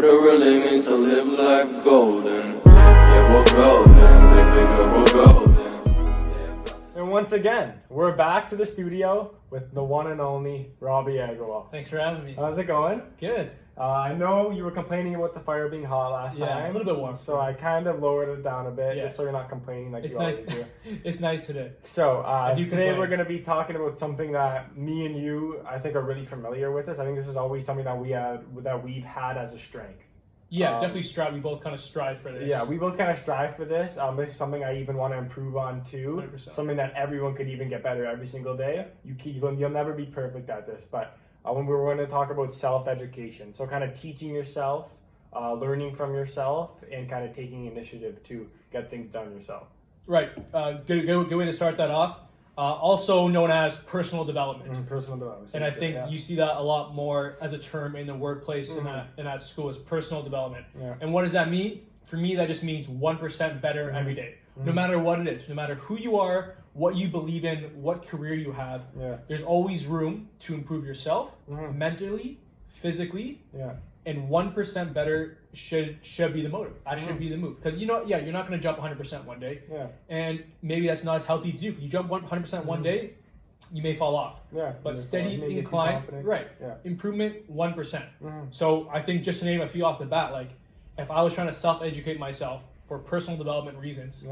what it really means to live life golden. Yeah, we're golden, baby girl, we're golden. And once again, we're back to the studio with the one and only Robbie Agarwal. Thanks for having me. How's it going? Good. I know you were complaining about the fire being hot last Yeah, time. a little bit warm. So I kind of lowered it down a bit, Yeah. just so you're not complaining like It's you nice. always do. It's nice today. So do today complain. we're going to be talking about something that me and you, I think, are really familiar with. This, I think, this is always something that we've had as a strength. Yeah, definitely strive. We both kind of strive for this. Yeah, we both kind of strive for this. This is something I even want to improve on too. 100%. Something that everyone could even get better every single day. You'll never be perfect at this, but when we're going to talk about self-education, so kind of teaching yourself, learning from yourself, and kind of taking initiative to get things done yourself. Right. Good way to start that off. Also known as personal development. Personal development. And I think you see that a lot more as a term in the workplace and at school is personal development. Yeah. And what does that mean? For me, that just means 1% better every day. No matter what it is, no matter who you are, what you believe in, what career you have, there's always room to improve yourself mentally, physically, and 1% better should be the motive. That should be the move. Because you're not going to jump 100% one day. Yeah. And maybe that's not as healthy to do. You jump 100% one day, you may fall off. Yeah. But steady Make it too incline, confident. right? Yeah. Improvement 1%. So I think just to name a few off the bat, like if I was trying to self-educate myself for personal development reasons,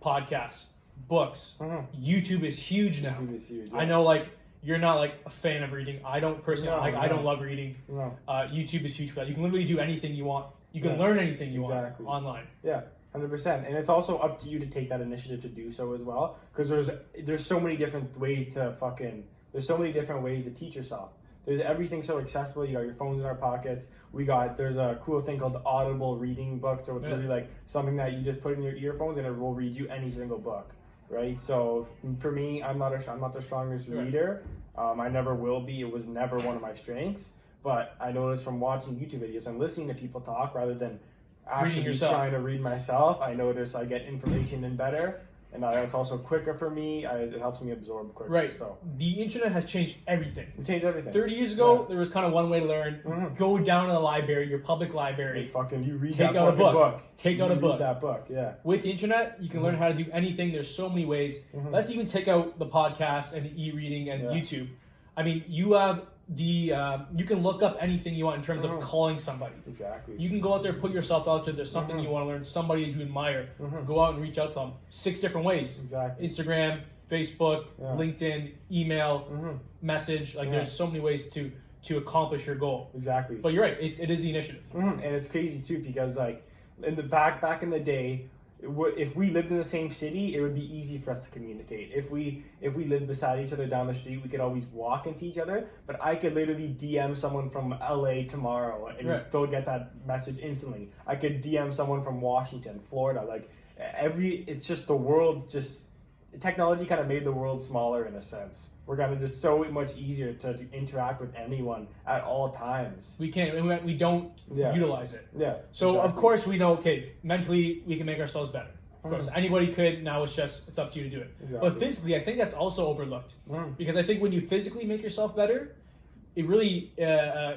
podcasts, books, YouTube is huge now. YouTube is huge, yeah. I know, like you're not like a fan of reading. I don't personally. No, I don't love reading. No. YouTube is huge for that. You can literally do anything you want. You can learn anything you Exactly. want online. Yeah, 100%. And it's also up to you to take that initiative to do so as well. Because there's so many different ways there's so many different ways to teach yourself. There's everything so accessible. You got your phones in our pockets. There's a cool thing called the Audible reading book. So it's really like something that you just put in your earphones and it will read you any single book. Right? So for me, I'm not the strongest reader. I never will be. It was never one of my strengths. But I noticed from watching YouTube videos and listening to people talk rather than actually trying to read myself, I notice I get information in better, and it's also quicker for me. It helps me absorb quicker. Right. So the internet has changed everything. it changed everything. 30 years ago, there was kind of one way to learn. Go down to the library, your public library. You read Take that out a fucking book. Take out a book. Read that book. Yeah. With the internet, you can learn how to do anything. There's so many ways. Let's even take out the podcast and the e-reading and YouTube. I mean, you have you can look up anything you want in terms of calling somebody. Exactly. You can go out there, put yourself out there. There's something you want to learn, somebody you admire. Go out and reach out to them. 6 different ways. Exactly. Instagram, Facebook, LinkedIn, email, message. Like there's so many ways to accomplish your goal. Exactly. But you're right. It is the initiative. And it's crazy too because like in the back in the day, if we lived in the same city, it would be easy for us to communicate. If we lived beside each other down the street, we could always walk and see each other. But I could literally DM someone from LA tomorrow and they'll get that message instantly. I could DM someone from Washington, Florida. Like it's just the world. Just technology kind of made the world smaller in a sense. We're kind of just so much easier to interact with anyone at all times. We can't. We don't utilize it. Yeah. So of course we know. Okay, mentally we can make ourselves better. Of course, anybody could. Now it's up to you to do it. Exactly. But physically, I think that's also overlooked because I think when you physically make yourself better, it really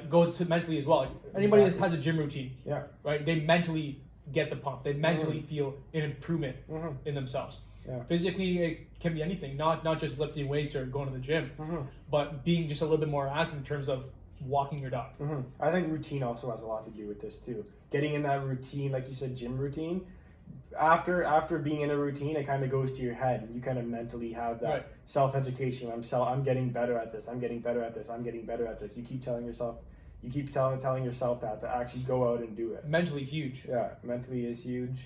goes to mentally as well. Like, anybody that has a gym routine, right? They mentally get the pump. They mentally feel an improvement in themselves. Yeah. Physically, it can be anything, not just lifting weights or going to the gym, but being just a little bit more active in terms of walking your dog. I think routine also has a lot to do with this too. Getting in that routine, like you said, gym routine. After being in a routine, it kind of goes to your head, and you kind of mentally have that self-education. I'm getting better at this. I'm getting better at this. I'm getting better at this. You keep telling yourself that to actually go out and do it. Mentally huge. Yeah, mentally is huge.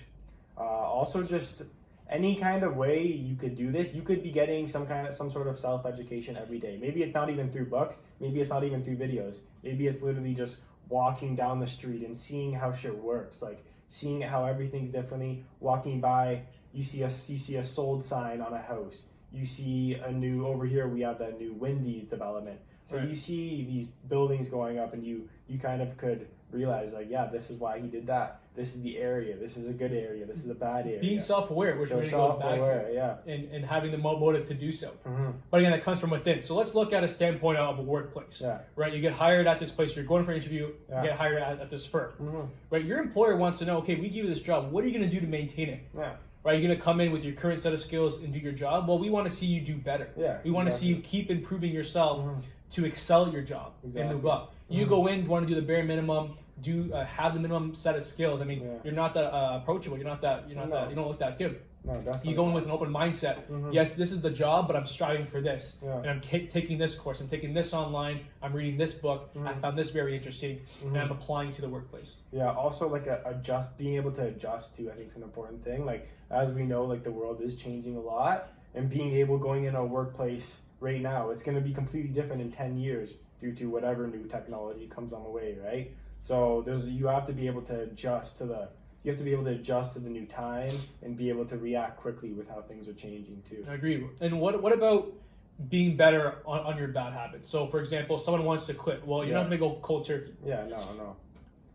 Also, just any kind of way you could do this, you could be getting some sort of self-education every day. Maybe it's not even through books. Maybe it's not even through videos. Maybe it's literally just walking down the street and seeing how shit works. Like seeing how everything's differently. Walking by, you see a sold sign on a house. You see over here we have that new Wendy's development. So Right. you see these buildings going up, and you kind of could realize, like, yeah, this is why he did that. This is the area. This is a good area. This is a bad area. Being self-aware, which so really goes back self-aware, to, yeah. and having the motive to do so. Mm-hmm. But again, that comes from within. So let's look at a standpoint of a workplace. Yeah. Right? You get hired at this place. You're going for an interview. Yeah. You get hired at this firm. Mm-hmm. Right? Your employer wants to know, okay, we give you this job. What are you going to do to maintain it? Yeah. Right? You're going to come in with your current set of skills and do your job. Well, we want to see you do better. Yeah, We want to see exactly. you keep improving yourself to excel at your job and Exactly. move up. You go in, want to do the bare minimum, have the minimum set of skills. I mean, Yeah. you're not that approachable. You're not that. You don't look that good. No, definitely. You go in with an open mindset. Yes, this is the job, but I'm striving for this, Yeah. and I'm taking this course. I'm taking this online. I'm reading this book. I found this very interesting, and I'm applying to the workplace. Yeah, also like being able to adjust to, I think, is an important thing. Like, as we know, like, the world is changing a lot, and being able going in a workplace right now, it's going to be completely different in 10 years due to whatever new technology comes on the way, right? So you have to be able to adjust to the new time and be able to react quickly with how things are changing too. I agree. And what about being better on your bad habits? So, for example, someone wants to quit. Well, you're not going to go cold turkey. Yeah, no.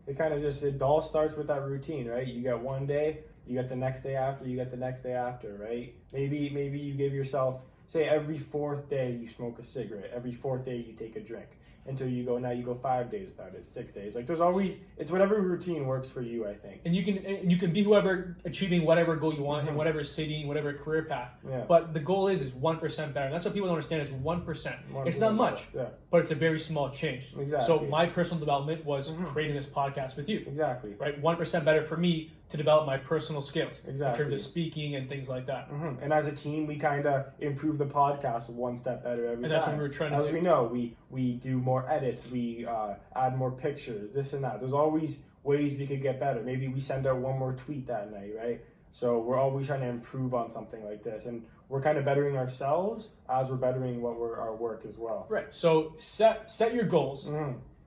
It all starts with that routine, right? You get one day, you get the next day after, you get the next day after, right? Maybe you give yourself, say, every fourth day you smoke a cigarette, every fourth day you take a drink, until you go 5 days without it, 6 days. Like, it's whatever routine works for you, I think. And you can be whoever, achieving whatever goal you want in whatever city, whatever career path. Yeah. But the goal is 1% better. And that's what people don't understand is 1%. It's not much, Yeah. but it's a very small change. Exactly. So my personal development was creating this podcast with you. Exactly. Right? 1% better for me to develop my personal skills in Exactly. terms of speaking and things like that. And as a team, we kind of improve the podcast one step better every time. And that's what we were trying to do. As we know, we do more edits, we add more pictures, this and that. There's always ways we could get better. Maybe we send out one more tweet that night, right? So we're always trying to improve on something like this. And we're kind of bettering ourselves as we're bettering our work as well. Right. So set your goals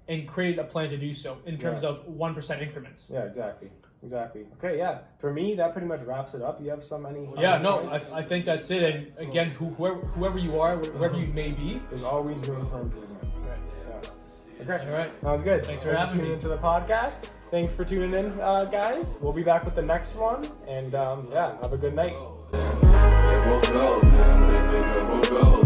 and create a plan to do so in terms of 1% increments. Yeah, exactly. Okay, yeah. For me, that pretty much wraps it up. You have any? Yeah, no, I think that's it. And again, whoever you are, wherever you may be, there's always room for improvement. right. Yeah. Okay. All right. Sounds good. Thanks for having tuning me. into the podcast. Thanks for tuning in, guys. We'll be back with the next one. And have a good night. Yeah, we'll go, baby girl, we'll go.